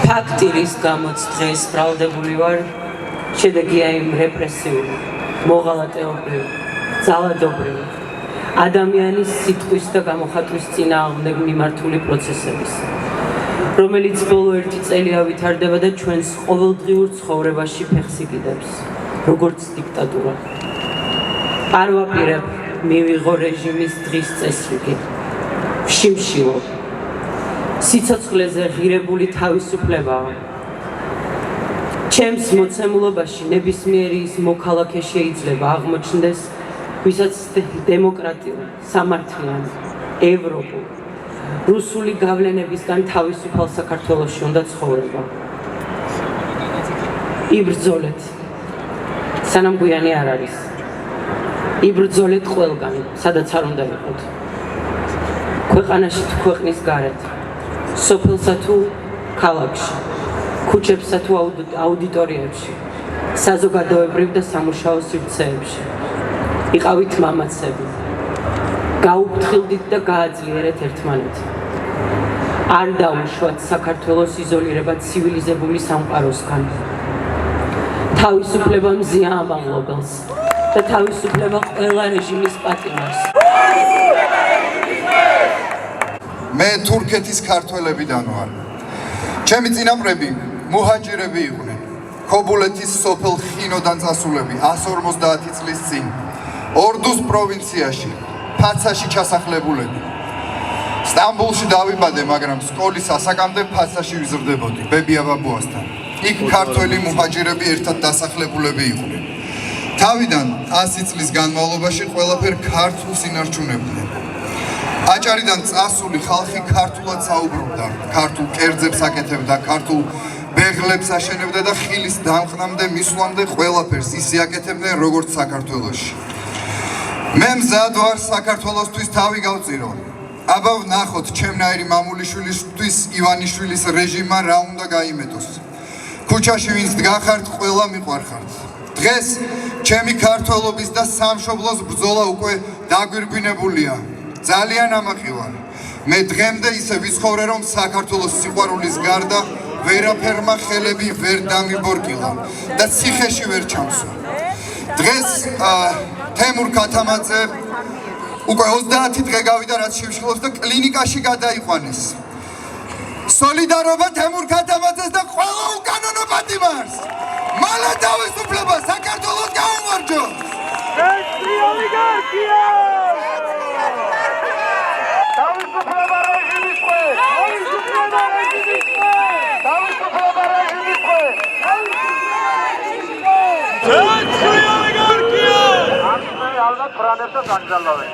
ფაქტირის გამოც დღეს ბრალდებული ვარ, შედეგია იმ რეპრესიული, მოღალატეობრივი, ძალადობრივი, ადამიანის სიტყვის და გამოხატვის წინააღმდეგ მიმართული პროცესების, რომელიც ბოლო 1 წელია ვითარდება და ჩვენს ყოველდღიურ ცხოვრებაში ფეხს იკიდებს, როგორც დიქტატურა. არ ვაპირებ მივიღო რეჟიმის დღის წესრიგი, ვშიმშილობ. სიცოცხლეზე ღირებული თავისუფლებაა. ჩემს მოცემულობაში ნებისმიერი ის მოქალაქე შეიძლება აღმოჩნდეს, ვისაც დემოკრატიული, სამართლიანი, ევროპული, რუსული გავლენებისგან თავისუფალ საქართველოში უნდა ცხოვრება. იბრძოლეთ, სანამ გვიანი არ არის. იბრძოლეთ ყველგან, სადაც არ უნდა იყოთ. ქვეყანაში თუ ქვეყნის გარეთ, სოფელსა თუ ქალაქში, ქუჩებსა თუ აუდიტორიებში, საზოგადოებრივ და სამუშაო სივრცეებში. იყავით მამაცები, გაუფრთხილდით და გააძლიერეთ ერთმანეთი. არ დაუშვათ საქართველოს იზოლირება ცივილიზებული სამყაროსგან. თავისუფლება მზია ამაღლობელს და თავისუფლება ყველა რეჟიმის პატიმარს. მე თურქეთის ქართველებიდან ვარ. ჩემი წინაპრები მუჰაჯირები იყვნენ. ქობულეთის სოფელ ხინოდან წასულები 150 წლის წინ. ორდუს პროვინციაში, ფაცაში ჩასახლებულები. სტამბულში დავიბადე, მაგრამ სკოლის ასაკამდე ფაცაში ვიზრდებოდი, ბებია ბაბუასთან. იქ ქართველი მუჰაჯირები ერთად დასახლებულები იყვნენ. თავიდან 100 წლის განმავლობაში ყველაფერ ქართულს ინარჩუნებდნენ. აჭარიდან წასული ხალხი ქართულად საუბრობდა, ქართულ კერძებს აკეთებდა, ქართულ ბეღლებს აშენებდა და ხილის დამყნამდე მისვლამდე ყველაფერს ისე აკეთებდნენ, როგორც საქართველოში. მე მზად ვარ საქართველოსთვის თავი გავწირო. აბა ვნახოთ ჩემნაირი მამულიშვილისთვის ივანიშვილის რეჟიმმა რა უნდა გაიმეტოს. ქუჩაში ვინც დგახართ, ყველა მიყვარხართ. დღეს ჩემი ქართველობის და სამშობლოს ბრძოლა უკვე დაგვირგვინებულია. ძალიან ამაყი ვარ. მე დღემდე ისე ვიცხოვრე, რომ საქართველოს სიყვარულის გარდა ვერაფერმა ხელები ვერ დამიბორკილა და ციხეში ვერ ჩამსვა. დღეს თემურ ქათამაძე უკვე 30 დღე გავიდა, რაც შიმშილობს და კლინიკაში გადაიყვანეს. სოლიდარობა თემურ ქათამაძეს და ყველა უკანონო პატიმარს. მალე თავისუფლება საქართველოს გაუმარჯოს. ეს ოლიგარქია! თავისუფლება რეჟიმის ქვეშ! თავისუფლება რეჟიმის ქვეშ! თავისუფლება რეჟიმის ქვეშ! ეს ოლიგარქია! ალბათ ფრანებს და დაგზალავენ.